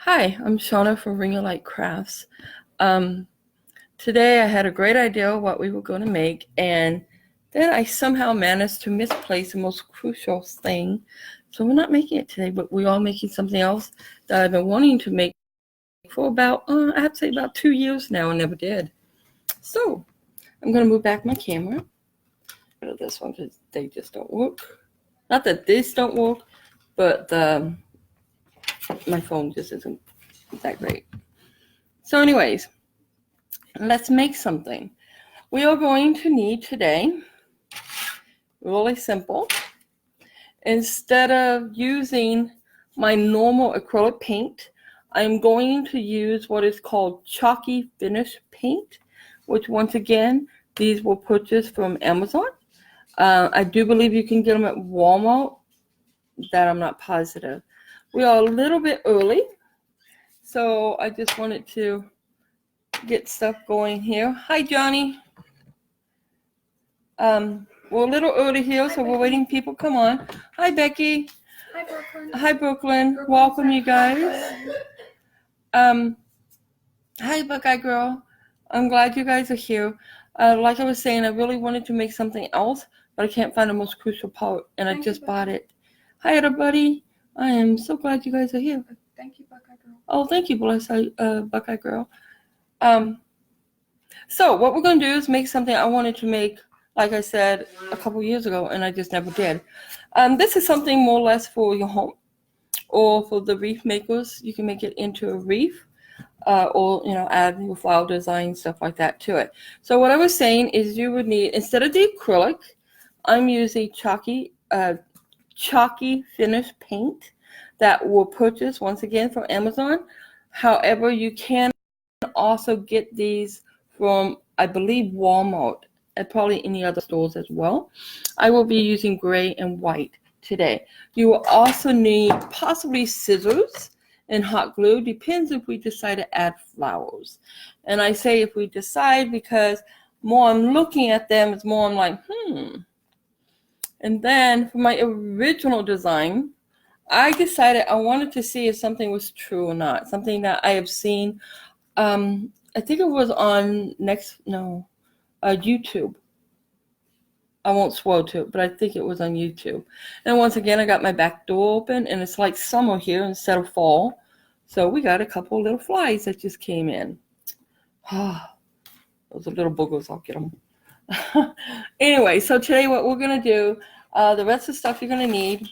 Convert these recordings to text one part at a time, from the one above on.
Hi, I'm Shauna from Ring of Light Crafts. Um, Today I had a great idea of what we were going to make, and then I somehow managed to misplace the most crucial thing. So we're not making it today, but we are making something else that I've been wanting to make for about, I have to say about 2 years now and never did. So I'm going to move back my camera. This one because they just don't work. Not that this don't work, but my phone just isn't that great. So anyways, let's make something. We are going to need today, really simple, instead of using my normal acrylic paint, I'm going to use what is called chalky finish paint, which once again, these were purchased from Amazon. I do believe you can get them at Walmart, that I'm not positive. We are a little bit early, so I just wanted to get stuff going here. Hi, Johnny. We're a little early here, so we're waiting people come on. Hi, Becky. Hi, Brooklyn. Hi, Brooklyn. Welcome, you guys. Hi, Buckeye Girl. I'm glad you guys are here. Like I was saying, I really wanted to make something else, but I can't find the most crucial part, and I just bought it. Hi, everybody. I am so glad you guys are here. Thank you, Buckeye Girl. Oh, thank you, Buckeye Girl. So what we're going to do is make something I wanted to make, like I said, a couple years ago, and I just never did. This is something more or less for your home, or for the wreath makers. You can make it into a wreath, or add your flower design, stuff like that to it. So what I was saying is you would need, instead of the acrylic, I'm using chalky finish paint that will purchase once again from Amazon. However, you can also get these from, I believe, Walmart, and probably any other stores as well. I will be using gray and white today. You will also need possibly scissors and hot glue. Depends if we decide to add flowers. And I say if we decide because more I'm looking at them, it's more I'm like, And then for my original design, I decided I wanted to see if something was true or not. Something that I have seen, I think it was on YouTube. I won't swear to it, but I think it was on YouTube. And once again, I got my back door open, and it's like summer here instead of fall. So we got a couple little flies that just came in. Those are little boogers. I'll get them. Anyway, so today what we're going to do, the rest of the stuff you're going to need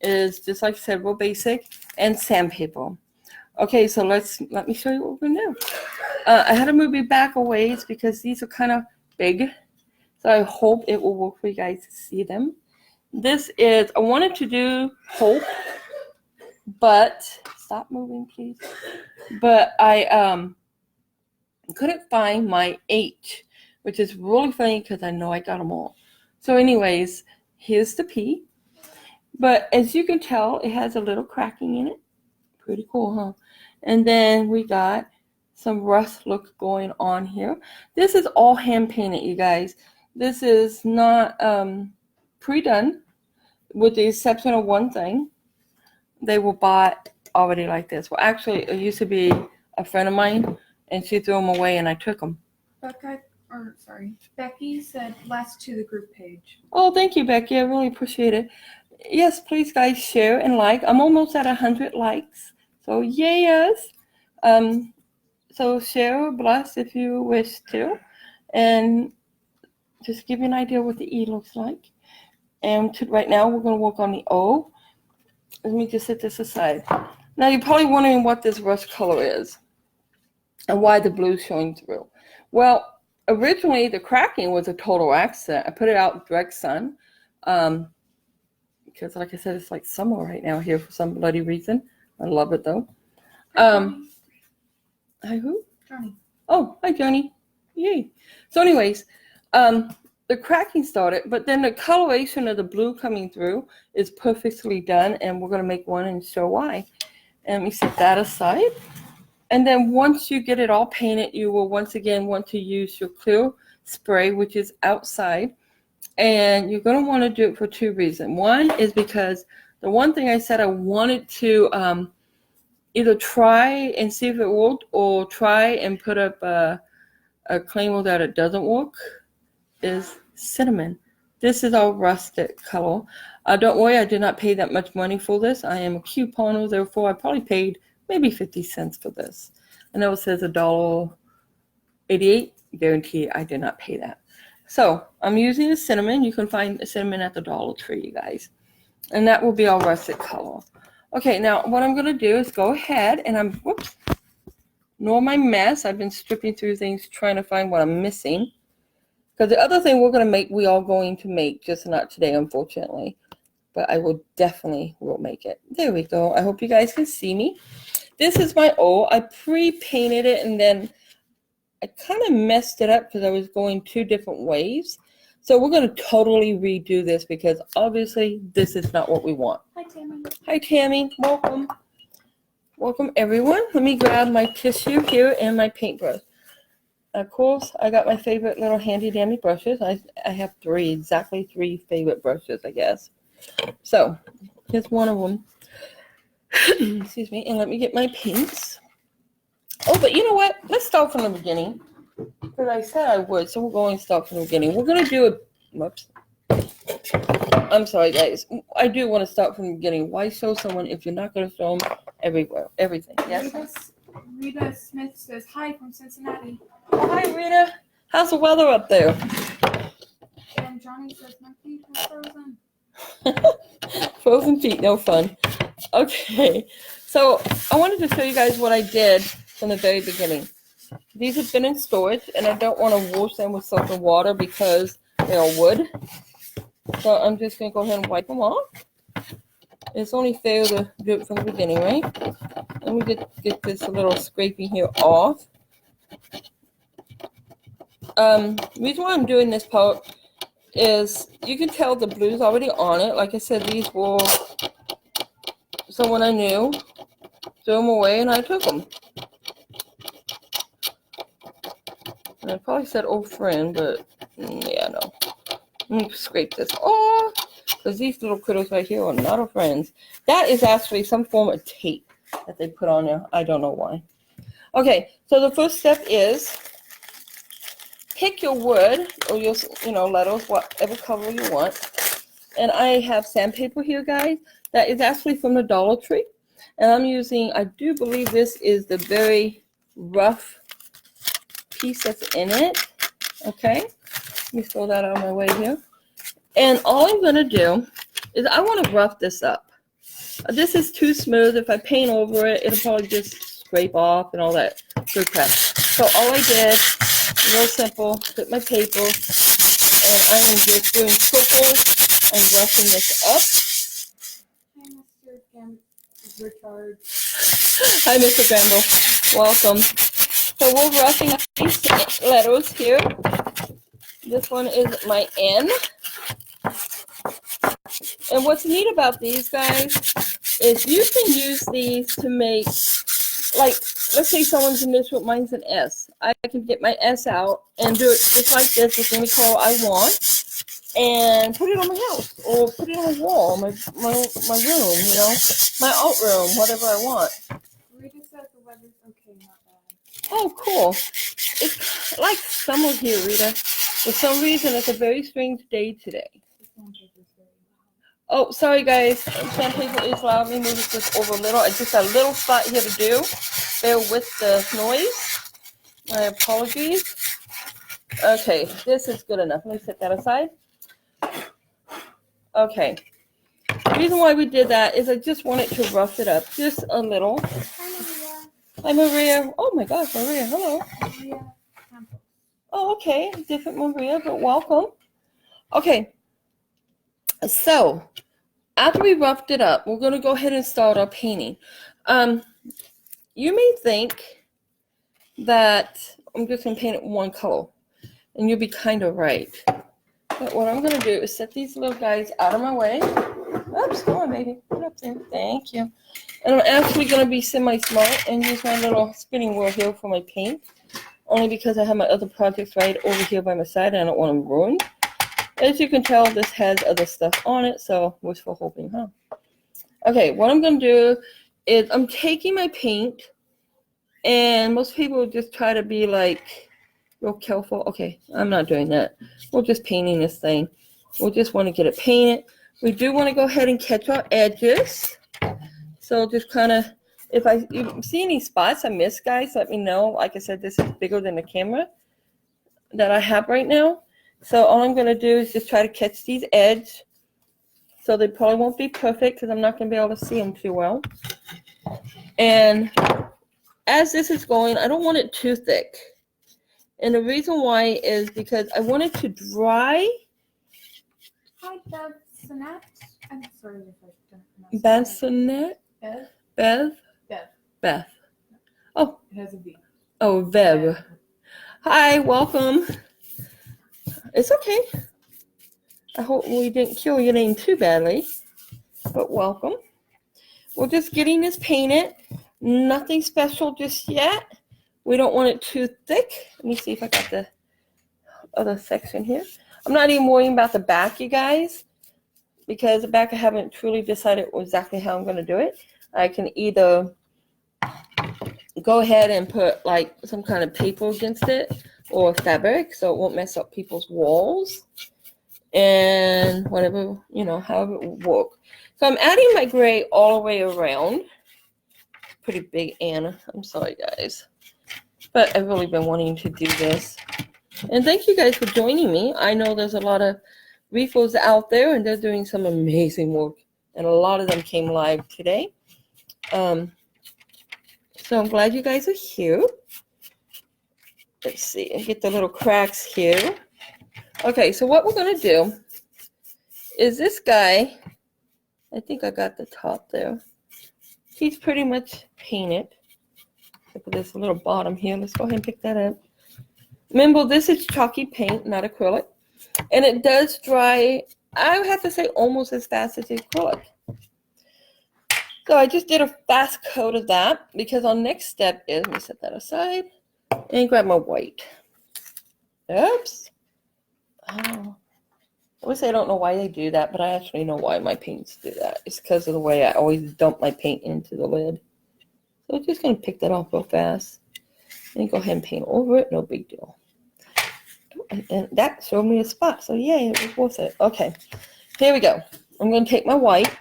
is, just like I said, real basic, and sandpaper. Okay, so let me show you what we're going to do. I had to move it back a ways because these are kind of big. So I hope it will work for you guys to see them. This is, I wanted to do hope, but, stop moving please. But I couldn't find my H, which is really funny because I know I got them all. So anyways, here's the P. But as you can tell, it has a little cracking in it. Pretty cool, huh? And then we got some rust look going on here. This is all hand painted, you guys. This is not pre-done, with the exception of one thing. They were bought already like this. Well, actually, it used to be a friend of mine, and she threw them away, and I took them. Becky said last to the group page. Oh, thank you, Becky. I really appreciate it. Yes, please, guys, share and like. I'm almost at 100 likes, so yes. So share or bless if you wish to, and just give you an idea what the E looks like. And right now we're going to work on the O. Let me just set this aside. Now you're probably wondering what this rust color is and why the blue is showing through. Well, originally the cracking was a total accident. I put it out in direct sun because, like I said, it's like summer right now here for some bloody reason. I love it though. Hi, who? Johnny. Oh, hi, Johnny. Yay. So anyways, the cracking started, but then the coloration of the blue coming through is perfectly done, and we're going to make one and show why. And let me set that aside. And then once you get it all painted, you will once again want to use your clear spray, which is outside. And you're going to want to do it for two reasons. One is because the one thing I said I wanted to either try and see if it worked or try and put up a claim that it doesn't work is cinnamon. This is our rustic color. Don't worry, I did not pay that much money for this. I am a couponer, therefore I probably paid maybe 50 cents for this. I know it says $1.88. Guarantee I did not pay that. So I'm using the cinnamon. You can find the cinnamon at the Dollar Tree, you guys. And that will be our russet color. Okay, now what I'm going to do is go ahead and ignore my mess. I've been stripping through things trying to find what I'm missing. Because the other thing we are going to make, just not today, unfortunately. But I will definitely make it. There we go. I hope you guys can see me. This is my O. I pre-painted it and then I kind of messed it up because I was going 2 different ways. So we're going to totally redo this because obviously this is not what we want. Hi, Tammy. Hi, Tammy. Welcome. Welcome, everyone. Let me grab my tissue here and my paintbrush. Of course, I got my favorite little handy-dandy brushes. I have exactly three favorite brushes, I guess. So here's one of them. Excuse me. And let me get my paints. Oh, but you know what? Let's start from the beginning. Because I said I would, so we're going to start from the beginning. We're going to do whoops. I'm sorry, guys. I do want to start from the beginning. Why show someone if you're not going to show them everything? Yes? Rita Smith says, hi from Cincinnati. Oh, hi, Rita. How's the weather up there? And Johnny says, my feet are frozen. Frozen feet, no fun. Okay, so I wanted to show you guys what I did from the very beginning. These have been in storage, and I don't want to wash them with soap and water because they are wood. So I'm just going to go ahead and wipe them off. It's only fair to do it from the beginning, right? Let me get this little scraping here off. The reason why I'm doing this part is you can tell the blue's already on it. Like I said, these were someone I knew, threw them away, and I took them. And I probably said old friend, but yeah, no. Let me scrape this off, because these little critters right here are not our friends. That is actually some form of tape that they put on there. I don't know why. Okay, so the first step is pick your wood or your, letters, whatever color you want. And I have sandpaper here, guys. That is actually from the Dollar Tree. And I'm using, I do believe this is the very rough piece that's in it. Okay, let me throw that out of my way here. And all I'm going to do is I want to rough this up. This is too smooth. If I paint over it, it'll probably just scrape off and all that good crap. So all I did, real simple, took my paper, and I am just doing circles and roughing this up. Hi, Mr. Richard. Hi, Mr. Gramble. Welcome. So we're roughing up these letters here. This one is my N. And what's neat about these, guys, is you can use these to make, like, let's say someone's initial, mine's an S. I can get my S out and do it just like this with any color I want and put it on my house or put it on a wall, my room, my alt room, whatever I want. Rita says the weather's okay, not bad. Oh, cool. It's like summer here, Rita. For some reason, it's a very strange day today. Oh, sorry, guys. Sandpaper is loud. Let me move this over a little. It's just a little spot here to do. Bear with the noise. My apologies. Okay, this is good enough. Let me set that aside. Okay. The reason why we did that is I just wanted to rough it up just a little. Hi, Maria. Oh, my gosh, Maria. Hello. Maria. Oh, okay. Different Maria, but welcome. Okay. So, after we roughed it up, we're going to go ahead and start our painting. You may think that I'm just going to paint it one color, and you'll be kind of right. But what I'm going to do is set these little guys out of my way. Oops, come on, baby. Get up there. Thank you. And I'm actually going to be semi-smart and use my little spinning wheel here for my paint, only because I have my other projects right over here by my side, and I don't want them ruined. As you can tell, this has other stuff on it, so wishful hoping, huh? Okay, what I'm going to do is I'm taking my paint, and most people just try to be like real careful. Okay, I'm not doing that. We're just painting this thing. We just want to get it painted. We do want to go ahead and catch our edges. So just kind of, if you see any spots I missed, guys, let me know. Like I said, this is bigger than the camera that I have right now. So all I'm going to do is just try to catch these edges. So they probably won't be perfect because I'm not going to be able to see them too well. And as this is going, I don't want it too thick. And the reason why is because I want it to dry. Hi, Beth. I'm sorry if I don't pronounce Bassinet? Bev? Bev? Bev. Beth. Oh. It has a V. Oh, Bev. Hi, welcome. It's okay. I hope we didn't kill your name too badly, but welcome. We're just getting this painted. Nothing special just yet. We don't want it too thick. Let me see if I got the other section here. I'm not even worrying about the back, you guys, because the back I haven't truly decided exactly how I'm going to do it. I can either go ahead and put like some kind of paper against it or fabric so it won't mess up people's walls and whatever, however it will work. So I'm adding my gray all the way around. Pretty big, Anna. I'm sorry, guys. But I've really been wanting to do this. And thank you guys for joining me. I know there's a lot of refos out there, and they're doing some amazing work. And a lot of them came live today. So I'm glad you guys are here. Let's see, and get the little cracks here. Okay, so what we're going to do is this guy, I think I got the top there. He's pretty much painted. Look at this little bottom here. Let's go ahead and pick that up. Remember, this is chalky paint, not acrylic. And it does dry, I would have to say, almost as fast as the acrylic. So I just did a fast coat of that because our next step is, let me set that aside and grab my white. Oops. Oh. I would say I don't know why they do that, but I actually know why my paints do that. It's because of the way I always dump my paint into the lid. So I'm just going to pick that off real fast and go ahead and paint over it. No big deal. And that showed me a spot. So yay, it was worth it. Okay, here we go. I'm going to take my white.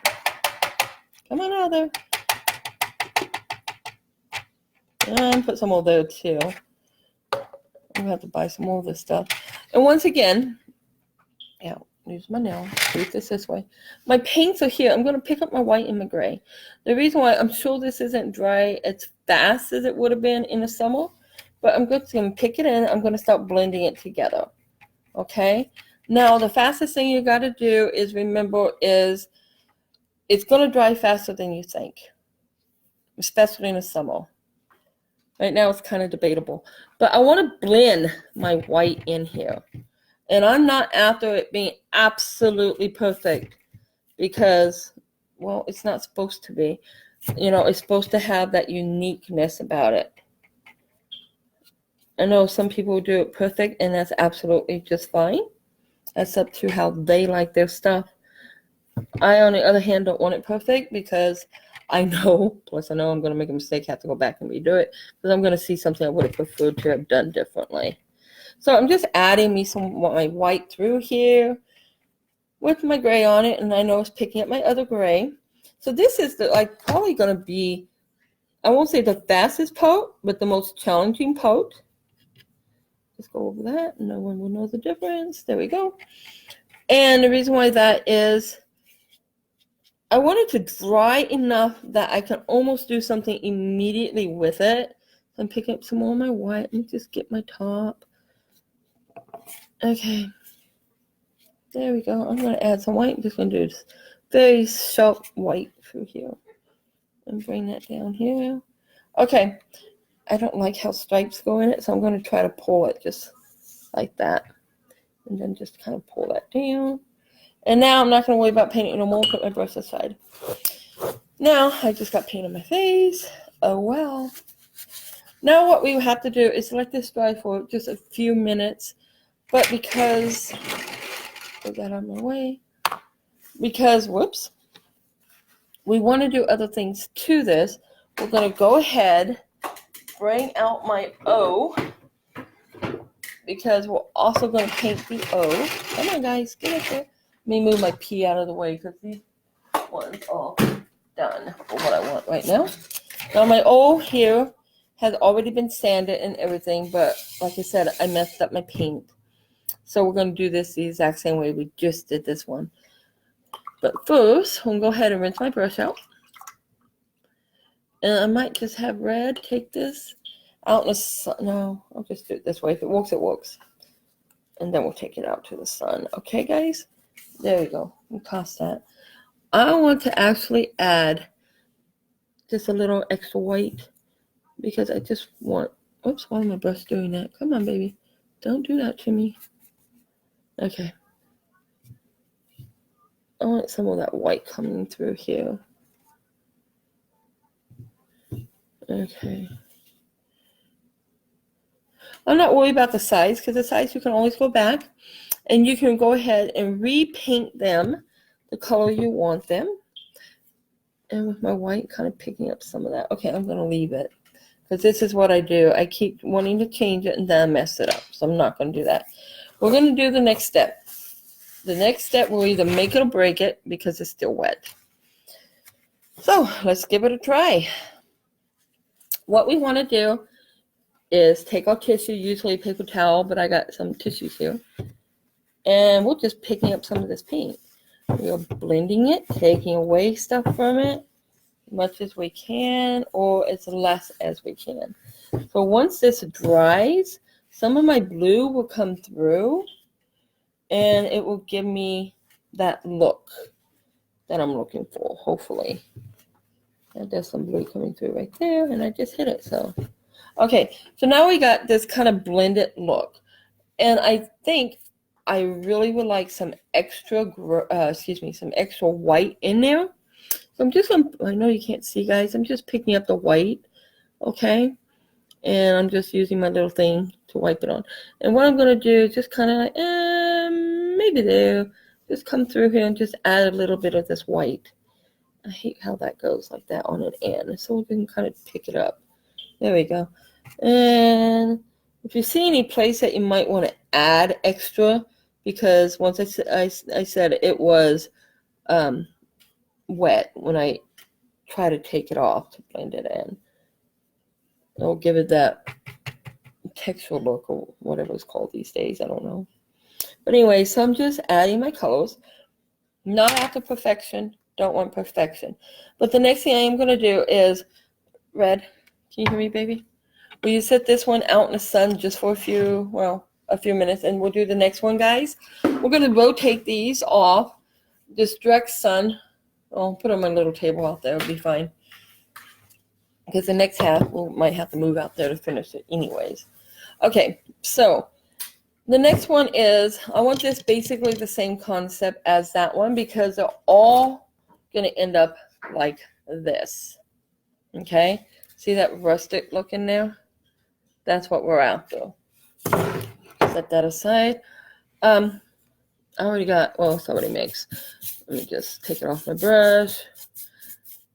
Come on out there. And put some more there too. I'm going to have to buy some more of this stuff. And once again, yeah, use my nail. Do this way. My paints are here. I'm going to pick up my white and my gray. The reason why I'm sure this isn't dry as fast as it would have been in the summer, but I'm just going to pick it in. I'm going to start blending it together. Okay? Now, the fastest thing you got to do is remember is it's going to dry faster than you think, especially in the summer. Right now, it's kind of debatable. But I want to blend my white in here. And I'm not after it being absolutely perfect because, well, it's not supposed to be. It's supposed to have that uniqueness about it. I know some people do it perfect, and that's absolutely just fine. That's up to how they like their stuff. I, on the other hand, don't want it perfect because I know I'm going to make a mistake, have to go back and redo it because I'm going to see something I would have preferred to have done differently. So I'm just adding me some of my white through here with my gray on it, and I know it's picking up my other gray. So this is probably going to be, I won't say the fastest part, but the most challenging part. Just go over that. No one will know the difference. There we go. And the reason why that is, I want it to dry enough that I can almost do something immediately with it. I'm picking up some more of my white. Let me just get my top. Okay. There we go. I'm going to add some white. I'm just going to do this very sharp white through here. And bring that down here. Okay. I don't like how stripes go in it, so I'm going to try to pull it just like that. And then just kind of pull that down. And now I'm not going to worry about painting no more. Put my brush aside. Now, I just got paint on my face. Oh, well. Now what we have to do is let this dry for just a few minutes. But because, put that out of my way. Because, whoops. we want to do other things to this. We're going to go ahead, bring out my O, because we're also going to paint the O. Come on, guys, get up there. Let me move my P out of the way because these ones are done for what I want right now. Now my O here has already been sanded and everything, but like I said, I messed up my paint. So we're going to do this the exact same way we just did this one. But first, I'm going to go ahead and rinse my brush out. And I might just have Red take this out in the sun. No, I'll just do it this way. If it works, it works. And then we'll take it out to the sun. Okay, guys? There we go. We'll toss that. I want to actually add just a little extra white because I just want... Oops, why is my brush doing that? Come on, baby. Don't do that to me. Okay. I want some of that white coming through here. Okay. I'm not worried about the size because the size you can always go back and you can go ahead and repaint them the color you want them. And with my white kind of picking up some of that. Okay, I'm going to leave it because this is what I do. I keep wanting to change it and then mess it up. So I'm not going to do that. We're going to do the next step. The next step will either make it or break it because it's still wet. So let's give it a try. What we want to do is take our tissue, usually a paper towel, but I got some tissues here. And we're just picking up some of this paint. We're blending it, taking away stuff from it as much as we can or as less as we can. So once this dries, some of my blue will come through and it will give me that look that I'm looking for, hopefully. And there's some blue coming through right there, and I just hit it, so. Okay, so now we got this kind of blended look. And I think I really would like some extra, some extra white in there. So I'm just going to, I know you can't see, guys. I'm just picking up the white, okay? And I'm just using my little thing to wipe it on. And what I'm going to do is just kind of like, maybe there. Just come through here and just add a little bit of this white. I hate how that goes like that on an end. So we can kind of pick it up. There we go. And if you see any place that you might want to add extra, because once I said it was wet when I try to take it off to blend it in. It'll give it that textural look or whatever it's called these days. I don't know. But anyway, so I'm just adding my colors. Not after perfection. Don't want perfection. But the next thing I am going to do is Red. Can you hear me, baby? Will you set this one out in the sun just for a few minutes, and we'll do the next one, guys. We're going to rotate these off. This direct sun. I'll put on my little table out there. It'll be fine. Because the next half, we might have to move out there to finish it anyways. Okay, so the next one is, I want this basically the same concept as that one because they're all going to end up like this. Okay? See that rustic look in there? That's what we're after. Set that aside. I already got, somebody makes. Let me just take it off my brush.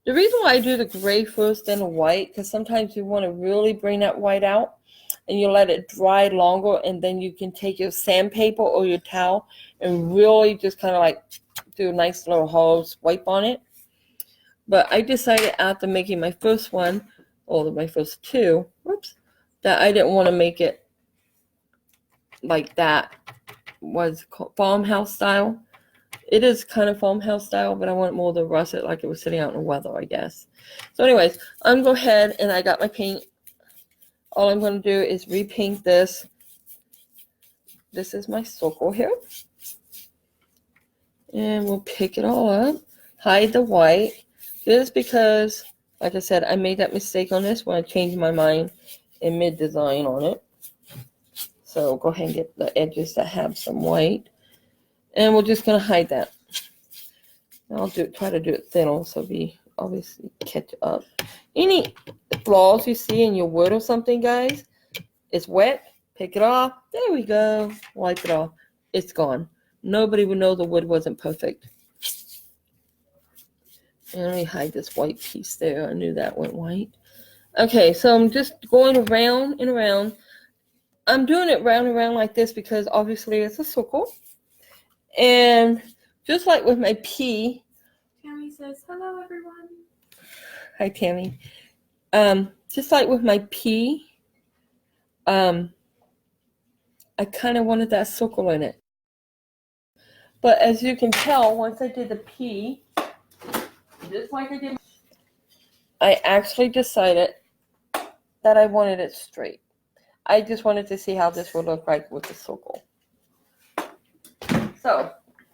The reason why I do the gray first and the white, because sometimes you want to really bring that white out and you let it dry longer, and then you can take your sandpaper or your towel and really just kind of like do a nice little hose wipe on it. But I decided after making my first one, or my first two, that I didn't want to make it like that was called farmhouse style. It is kind of farmhouse style, but I want more to rust it like it was sitting out in the weather, I guess. So anyways, I'm going to go ahead and I got my paint. All I'm going to do is repaint this. This is my circle here. And we'll pick it all up. Hide the white. This is because, like I said, I made that mistake on this when I changed my mind in mid-design on it. So go ahead and get the edges that have some white. And we're just going to hide that. I'll try to do it thinner so we obviously catch up. Any flaws you see in your wood or something, guys, it's wet. Pick it off. There we go. Wipe it off. It's gone. Nobody would know the wood wasn't perfect. And let me hide this white piece there. I knew that went white. Okay, so I'm just going around and around. I'm doing it round and round like this because obviously it's a circle. And just like with my P. Tammy says, hello, everyone. Hi, Tammy. Just like with my P, I kind of wanted that circle in it. But as you can tell, once I did the P, just like I did, I actually decided that I wanted it straight. I just wanted to see how this would look like with the circle. So,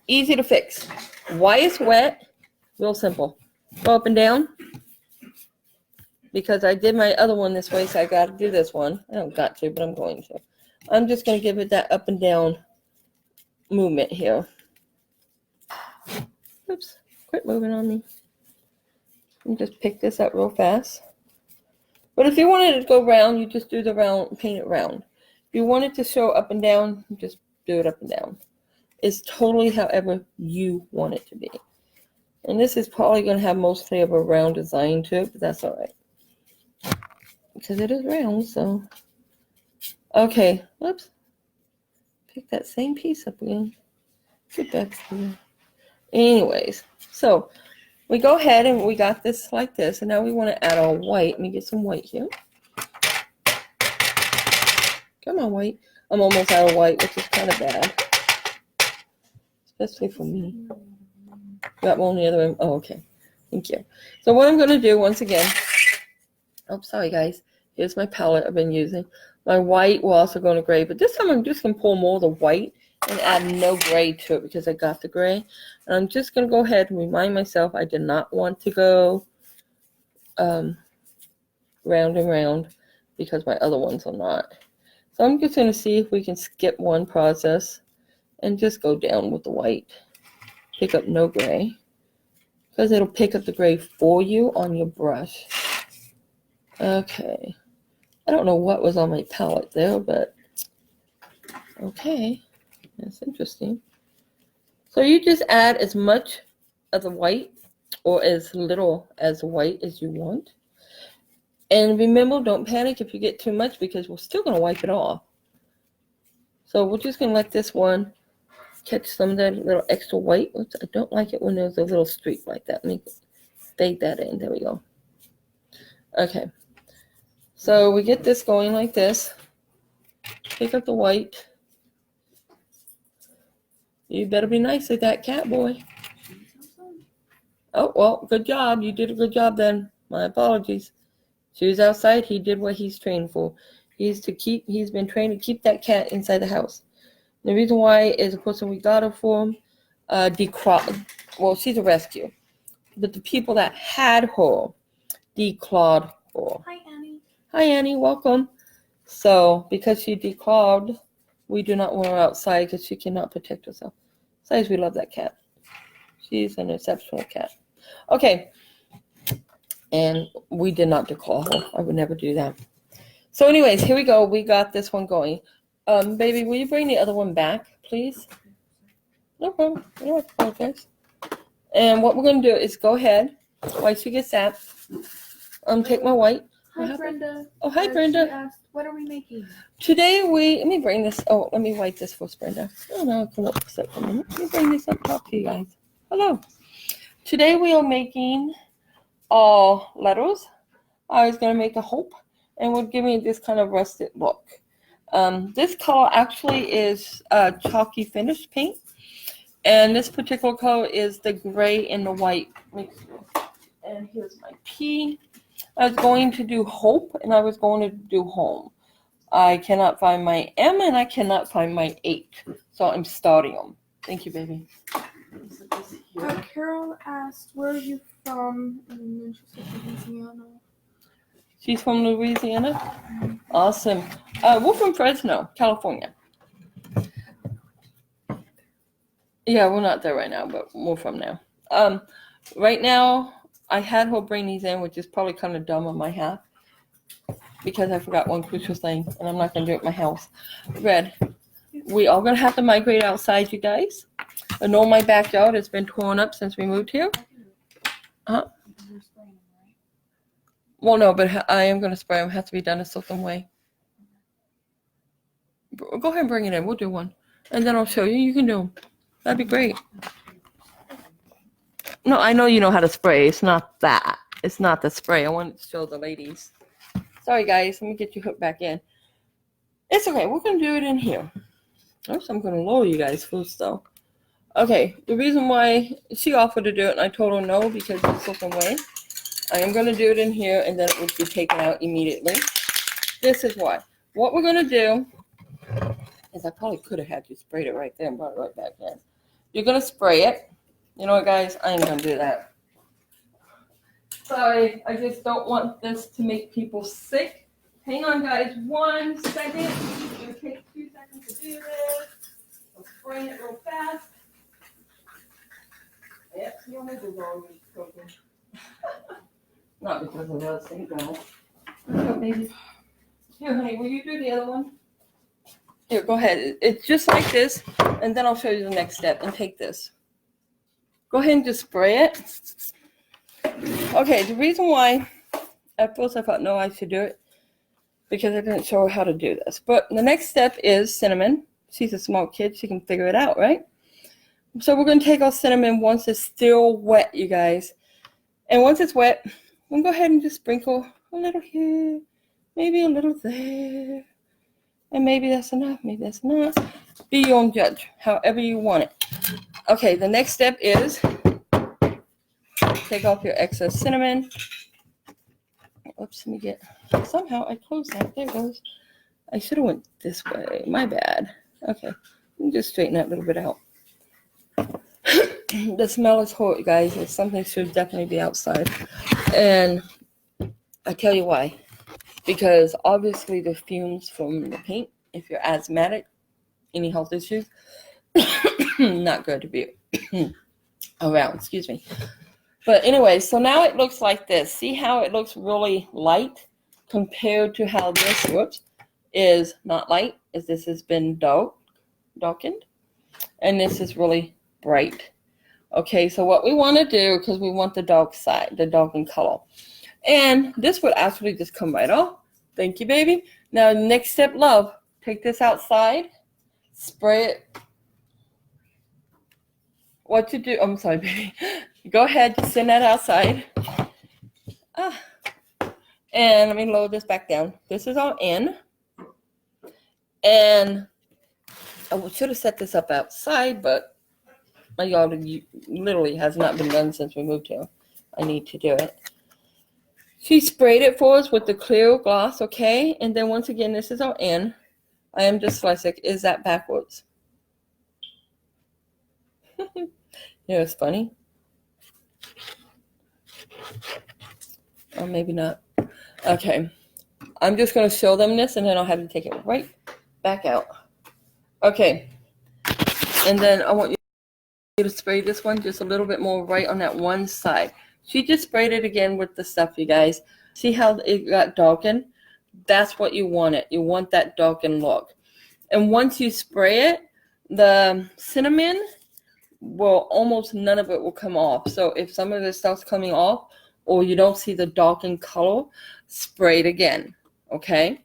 easy to fix. Why it's wet? Real simple. Go up and down. Because I did my other one this way, so I got to do this one. I don't got to, but I'm going to. I'm just going to give it that up and down movement here. Oops, quit moving on me. And just pick this up real fast. But if you wanted it to go round, you just do the round, paint it round. If you want it to show up and down, you just do it up and down. It's totally however you want it to be. And this is probably going to have mostly of a round design to it, but that's all right. Because it is round, so. Okay, whoops. Pick that same piece up again. Get back here. Anyways, so we go ahead and we got this like this, and now we want to add our white. Let me get some white here. Come on, white. I'm almost out of white, which is kind of bad. Especially for me. Got one on the other end. Oh, okay. Thank you. So what I'm going to do once again. Oh, sorry, guys. Here's my palette I've been using. My white will also go to gray, but this time I'm just going to pull more of the white and add no gray to it because I got the gray. And I'm just going to go ahead and remind myself I did not want to go round and round because my other ones are not. So I'm just going to see if we can skip one process and just go down with the white. Pick up no gray because it'll pick up the gray for you on your brush. Okay. I don't know what was on my palette there, but okay. That's interesting. So you just add as much of the white or as little as white as you want. And remember, don't panic if you get too much because we're still going to wipe it off. So we're just going to let this one catch some of that little extra white. Oops, I don't like it when there's a little streak like that. Let me fade that in. There we go. Okay. So we get this going like this. Pick up the white. You better be nice with that cat boy. Oh, well, good job. You did a good job then. My apologies. Shoes outside. He did what he's trained for. He's been trained to keep that cat inside the house. The reason why is the person we got her for, well, she's a rescue. But the people that had her declawed her. Hi, Annie. Hi, Annie. Welcome. So, because she declawed, we do not want her outside because she cannot protect herself. Besides, we love that cat. She's an exceptional cat. Okay. And we did not declaw her. I would never do that. So anyways, here we go. We got this one going. Baby, will you bring the other one back, please? No problem. You don't have to apologize. And what we're going to do is go ahead. While she gets that, take my white. Hi, Brenda. Oh, hi, Brenda. She asked, what are we making? Today let me bring this. Oh, let me wipe this first, Brenda. Oh, no, come up for a minute. Let me bring this up top to you guys. Hello. Today we are making all letters. I was going to make a hope, and would give me this kind of rusted look. This color actually is chalky finish paint, and this particular color is the gray and the white mixture. And here's my P. I was going to do hope, and I was going to do home. I cannot find my M, and I cannot find my H, so I'm starting them. Thank you, baby. Carol asked, where are you from? And then she said Louisiana. She's from Louisiana? Awesome. We're from Fresno, California. Yeah, we're not there right now, but we're from now. Right now, I had her bring these in, which is probably kind of dumb on my half, because I forgot one crucial thing, and I'm not going to do it in my house. Red, we are going to have to migrate outside, you guys. I know my backyard has been torn up since we moved here. Huh? You're spraying them, right? Well, no, but I am going to spray them. It has to be done a certain way. Go ahead and bring it in. We'll do one. And then I'll show you. You can do them. That'd be great. No, I know you know how to spray. It's not that. It's not the spray. I wanted to show the ladies. Sorry, guys. Let me get you hooked back in. It's okay. We're going to do it in here. First, I'm going to lower you guys first, though. Okay. The reason why she offered to do it, and I told her no because it's a certain way. I am going to do it in here, and then it would be taken out immediately. This is why. What we're going to do is I probably could have had you sprayed it right there and brought it right back in. You're going to spray it. You know what, guys? I ain't going to do that. Sorry, I just don't want this to make people sick. Hang on, guys. 1 second. It's going to take 2 seconds to do this. I'm spraying it real fast. Yep, your neighbor's always cooking. Not because of those things, though. Go, baby. Here, honey, will you do the other one? Here, go ahead. It's just like this, and then I'll show you the next step. And take this. Go ahead and just spray it. Okay, the reason why, at first I thought, no, I should do it, because I didn't show her how to do this. But the next step is cinnamon. She's a smart kid. She can figure it out, right? So we're going to take our cinnamon once it's still wet, you guys. And once it's wet, we'll go ahead and just sprinkle a little here, maybe a little there. And maybe that's enough, maybe that's not. Be your own judge, however you want it. Okay, the next step is take off your excess cinnamon. Oops, let me get, somehow I closed that. There it goes. I should have went this way. My bad. Okay, let me just straighten that a little bit out. The smell is hot, guys. It's something should definitely be outside. And I tell you why. Because obviously the fumes from the paint, if you're asthmatic, any health issues, not good to be around, excuse me. But anyway, so now it looks like this. See how it looks really light compared to how this, whoops, is not light, as this has been darkened. And this is really bright. Okay, so what we want to do, because we want the dark side, the darkened color. And this would actually just come right off. Thank you, baby. Now, next step, love. Take this outside. Spray it. What to do? I'm sorry, baby. Go ahead. Just send that outside. And let me load this back down. This is all in. And I should have set this up outside, but my yard literally has not been done since we moved here. I need to do it. She sprayed it for us with the clear gloss, okay? And then once again, this is our in. I am dyslexic. Is that backwards? Yeah, it's funny. Or maybe not. Okay. I'm just going to show them this, and then I'll have to take it right back out. Okay. And then I want you to spray this one just a little bit more right on that one side. She just sprayed it again with the stuff, you guys. See how it got darkened? That's what you want it. You want that darkened look. And once you spray it, the cinnamon will almost none of it will come off. So if some of this stuff's coming off or you don't see the darkened color, spray it again. Okay?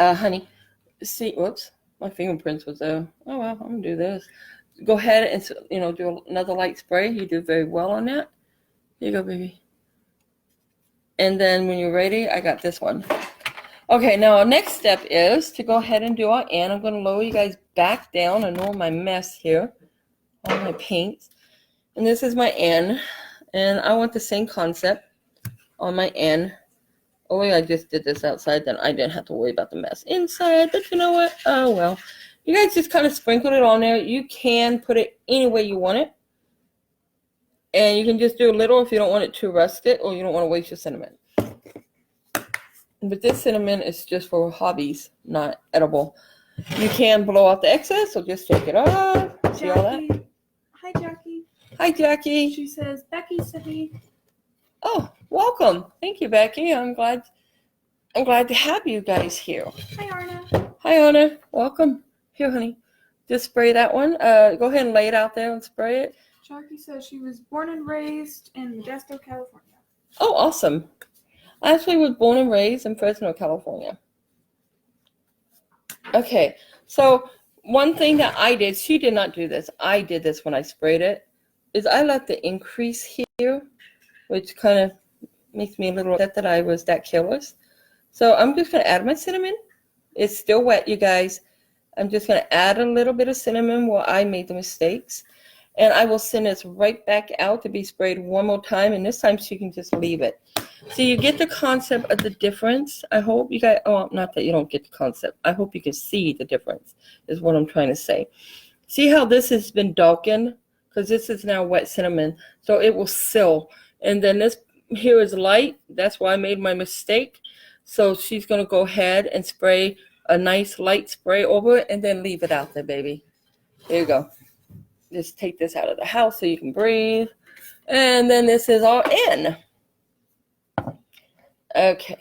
Honey, see, whoops, my fingerprints was there. Oh, well, I'm going to do this. Go ahead and, do another light spray. You do very well on that. Here you go, baby. And then when you're ready, I got this one. Okay, now our next step is to go ahead and do our in. I'm going to lower you guys back down. I know my mess here. All my paints. And this is my in. And I want the same concept on my in. Oh, I just did this outside. Then I didn't have to worry about the mess inside. But you know what? Oh, well. You guys just kind of sprinkled it on there. You can put it any way you want it. And you can just do a little if you don't want it too rusted or you don't want to waste your cinnamon. But this cinnamon is just for hobbies, not edible. You can blow out the excess or just take it off. See all that? Hi, Jackie. Hi, Jackie. She says, Becky sent me. Oh, welcome. Thank you, Becky. I'm glad to have you guys here. Hi, Arna. Hi, Anna. Welcome. Here, honey. Just spray that one. Go ahead and lay it out there and spray it. Sharky says she was born and raised in Modesto, California. Oh, awesome. I actually was born and raised in Fresno, California. Okay, so one thing that I did, she did not do this, I did this when I sprayed it, is I let the increase here, which kind of makes me a little upset that I was that careless. So I'm just going to add my cinnamon. It's still wet, you guys. I'm just going to add a little bit of cinnamon where I made the mistakes. And I will send this right back out to be sprayed one more time. And this time she can just leave it. So you get the concept of the difference. I hope you guys, oh, not that you don't get the concept. I hope you can see the difference is what I'm trying to say. See how this has been darkened? Because this is now wet cinnamon. So it will seal. And then this here is light. That's why I made my mistake. So she's going to go ahead and spray a nice light spray over it and then leave it out there, baby. There you go. Just take this out of the house so you can breathe. And then this is all in. Okay.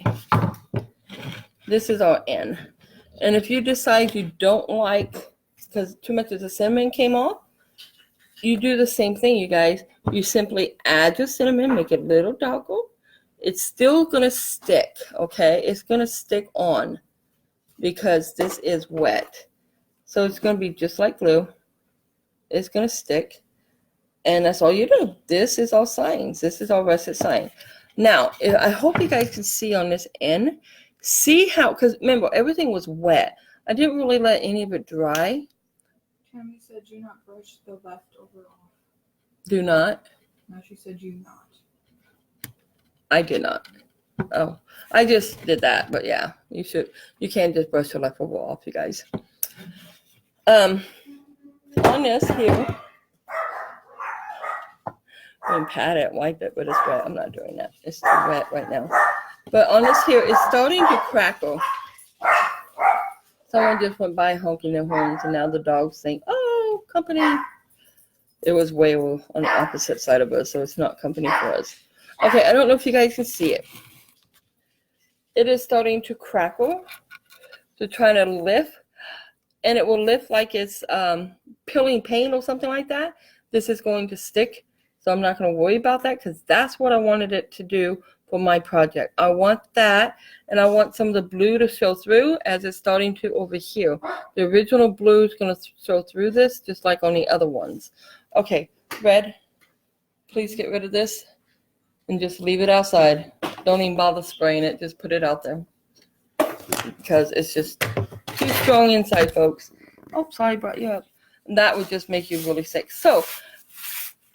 This is all in. And if you decide you don't like, because too much of the cinnamon came off, you do the same thing, you guys. You simply add your cinnamon, make it a little darker. It's still going to stick, okay? It's going to stick on because this is wet. So it's going to be just like glue. It's going to stick. And that's all you do. This is all signs. This is all russet sign. Now, I hope you guys can see on this end. See how, because remember, everything was wet. I didn't really let any of it dry. Tammy said do not brush the leftover off. Do not? No, she said do not. I did not. Oh, I just did that, but yeah, you should. You can't just brush the leftover off, you guys. On this here, I can pat it, wipe it, but it's wet. I'm not doing that. It's too wet right now. But on this here, it's starting to crackle. Someone just went by honking their horns, and now the dogs think, "Oh, company." It was way on the opposite side of us, so it's not company for us. Okay, I don't know if you guys can see it. It is starting to crackle, to try to lift, and it will lift like it's peeling paint or something like that. This is going to stick, so I'm not going to worry about that because that's what I wanted it to do for my project. I want that, and I want some of the blue to show through as it's starting to over here. The original blue is going to show through this just like on the other ones. Okay, red, please get rid of this. And just leave it outside. Don't even bother spraying it. Just put it out there. Because it's just too strong inside, folks. Oh, sorry, I brought you up. That would just make you really sick. So,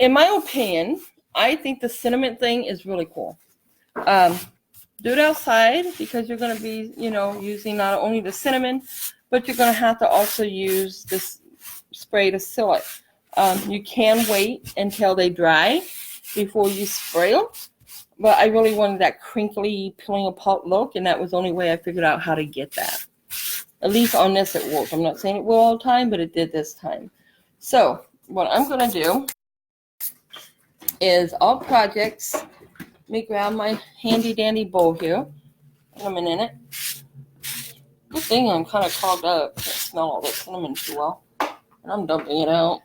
in my opinion, I think the cinnamon thing is really cool. Do it outside because you're going to be, using not only the cinnamon, but you're going to have to also use this spray to seal it. You can wait until they dry before you spray them, but I really wanted that crinkly, peeling apart look, and that was the only way I figured out how to get that. At least on this it worked. I'm not saying it will all the time, but it did this time. So what I'm going to do is all projects. Let me grab my handy dandy bowl here. I'm in it. Good thing I'm kind of clogged up. I can't smell all the cinnamon too well, and I'm dumping it out.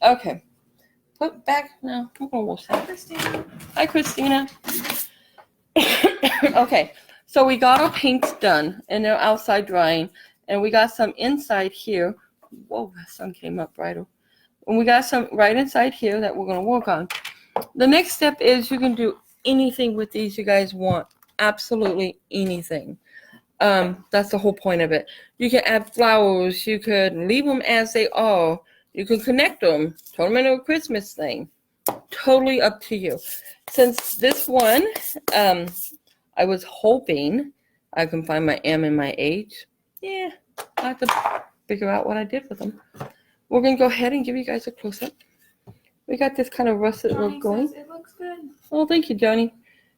Okay. Put back now. I'm gonna wash that. Christina. Hi, Christina. Okay, so we got our paints done, and they're outside drying, and we got some inside here. Whoa, the sun came up brighter. And we got some right inside here that we're gonna work on. The next step is you can do anything with these you guys want. Absolutely anything. That's the whole point of it. You can add flowers. You could leave them as they are. You can connect them, turn them into a Christmas thing. Totally up to you. Since this one, I was hoping I can find my M and my H. Yeah, I have to figure out what I did with them. We're going to go ahead and give you guys a close-up. We got this kind of russet look going. Says it looks good. Oh, thank you, Johnny.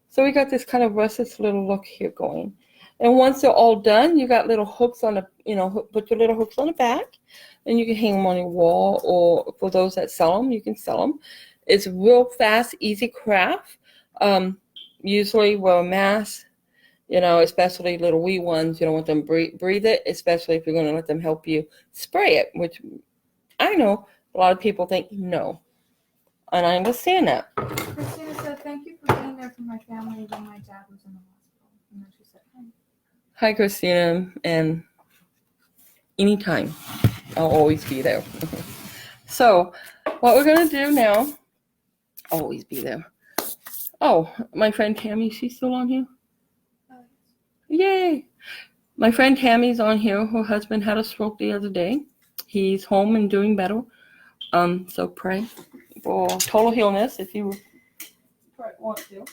So we got this kind of russet little look here going. And once they're all done, you got little hooks on the, put your little hooks on the back. And you can hang them on your wall, or for those that sell them, you can sell them. It's real fast, easy craft. Usually wear a mask, especially little wee ones. You don't want them breathe it, especially if you're going to let them help you spray it, which I know A lot of people think no. And I understand that. Christina said, "Thank you for being there for my family when my dad was in the hospital." And then she said, "Hi." Hi, Christina, and anytime. I'll always be there. So, what we're going to do now, always be there. Oh, my friend Tammy, she's still on here? Yay! My friend Tammy's on here. Her husband had a stroke the other day. He's home and doing better. So pray for total healness if you want to.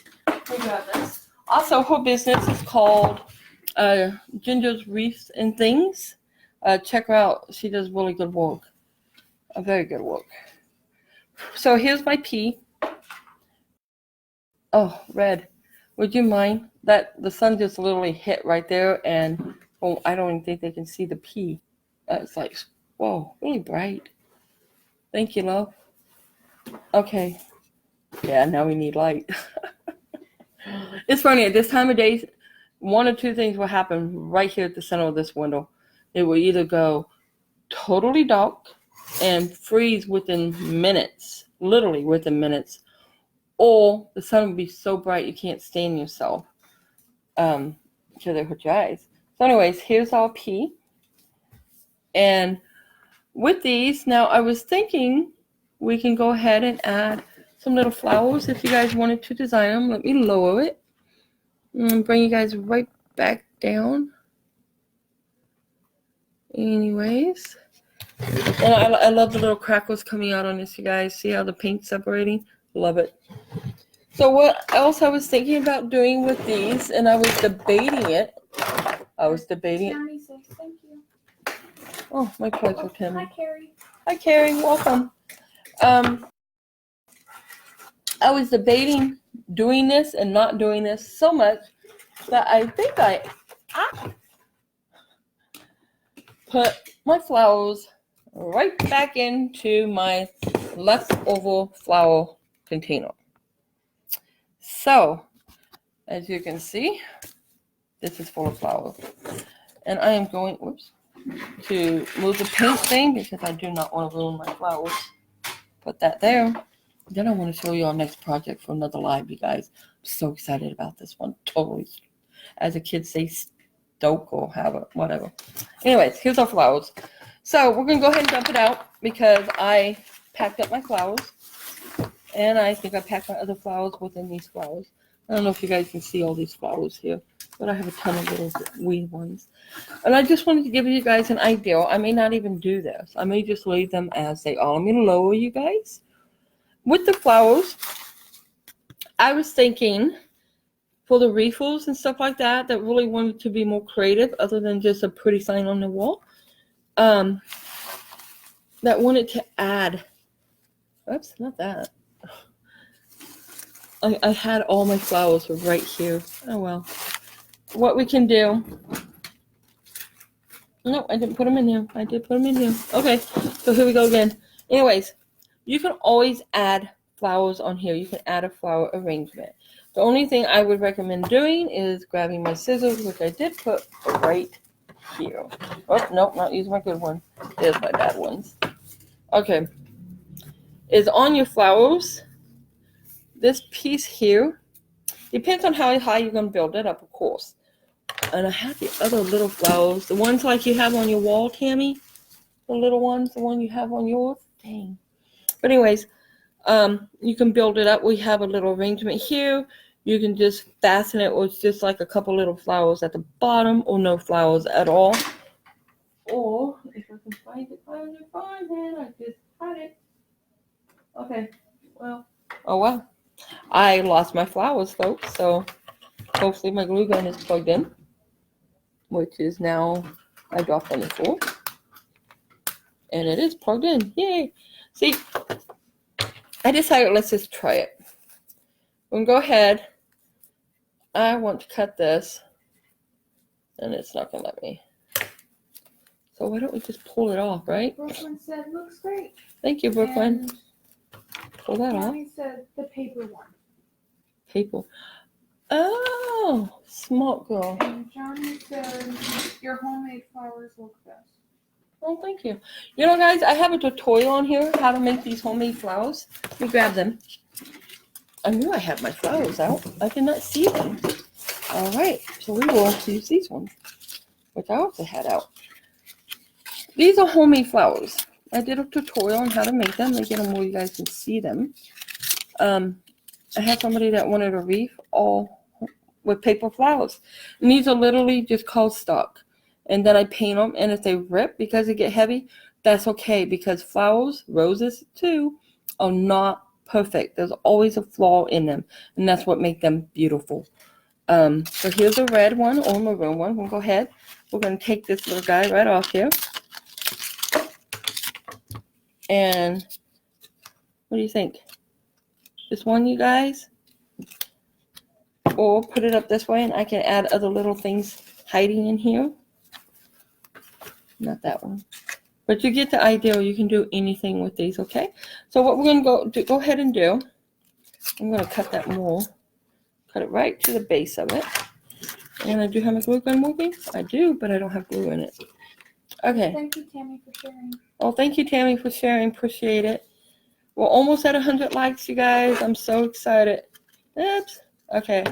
We got this. Also, her business is called Ginger's Reefs and Things. Check her out. She does really good work. Very good work. So here's my pea. Oh, red. Would you mind that the sun just literally hit right there, and I don't even think they can see the pea. It's like, whoa, really bright. Thank you, love. Okay. Yeah, now we need light. It's funny, at this time of day, one or two things will happen right here at the center of this window. It will either go totally dark and freeze within minutes, literally within minutes, or the sun will be so bright you can't stand yourself because it hurt your eyes. So anyways, here's our pea. And with these, now I was thinking we can go ahead and add some little flowers if you guys wanted to design them. Let me lower it and bring you guys right back down. Anyways, and I love the little crackles coming out on this, you guys. See how the paint's separating? Love it. So what else I was thinking about doing with these, and I was debating it. Tammy says, "Thank you." Oh, my pleasure, Tammy. Hi, Carrie. Hi, Carrie. Welcome. I was debating doing this and not doing this so much that I think I put my flowers right back into my leftover flower container. So, as you can see, this is full of flowers. And I am going, to move the paint thing because I do not want to ruin my flowers. Put that there. Then I want to show you our next project for another live, you guys. I'm so excited about this one. Totally, as the kids say, stoke or have it, whatever. Anyways, here's our flowers. So we're going to go ahead and dump it out because I packed up my flowers. And I think I packed my other flowers within these flowers. I don't know if you guys can see all these flowers here, but I have a ton of little wee ones. And I just wanted to give you guys an idea. I may not even do this. I may just leave them as they are. I'm going to lower you guys. With the flowers, I was thinking for the refills and stuff like that, that really wanted to be more creative other than just a pretty sign on the wall. That wanted to add, oops, not that. I had all my flowers right here. Oh well. What we can do. No, I didn't put them in here. I did put them in here. Okay, so here we go again. Anyways, you can always add flowers on here. You can add a flower arrangement. The only thing I would recommend doing is grabbing my scissors, which I did put right here. Oh, nope, not using my good one. There's my bad ones. Okay. Is on your flowers, this piece here, depends on how high you're going to build it up, of course. And I have the other little flowers, the ones like you have on your wall, Tammy. The little ones, the one you have on yours. Dang. But anyways, you can build it up. We have a little arrangement here. You can just fasten it with just like a couple little flowers at the bottom or no flowers at all. Or, if I can find it, I just had it. Okay, well, oh well. I lost my flowers, folks, so hopefully my glue gun is plugged in, which is now, I dropped on the floor. And it is plugged in. Yay! See, I decided let's just try it. We'll go ahead. I want to cut this, and it's not going to let me. So why don't we just pull it off, right? Brooklyn said, "Looks great." Thank you, Brooklyn. And Pull that off. Tammy said, "The paper one." People. Oh, smart girl. And Johnny said, "Your homemade flowers look best." Oh, thank you. You know, guys, I have a tutorial on here how to make these homemade flowers. Let me grab them. I knew I had my flowers out. I did not see them. All right, so we will use these ones, which I also had out. These are homemade flowers. I did a tutorial on how to make them. Let me get them where you guys can see them. I had somebody that wanted a wreath all with paper flowers. And these are literally just cardstock. And then I paint them, and if they rip because they get heavy, that's okay, because flowers, roses too, are not perfect. There's always a flaw in them, and that's what makes them beautiful. So here's a red one or maroon one. We'll go ahead. We're going to take this little guy right off here. And what do you think? This one, you guys? Or put it up this way, and I can add other little things hiding in here. Not that one. But you get the idea. You can do anything with these, okay? So what we're going to go ahead and do, I'm going to cut that more. Cut it right to the base of it. And I do have my glue gun moving. I do, but I don't have glue in it. Okay. Thank you, Tammy, for sharing. Oh, thank you, Tammy, for sharing. Appreciate it. We're almost at 100 likes, you guys. I'm so excited. Oops. Okay.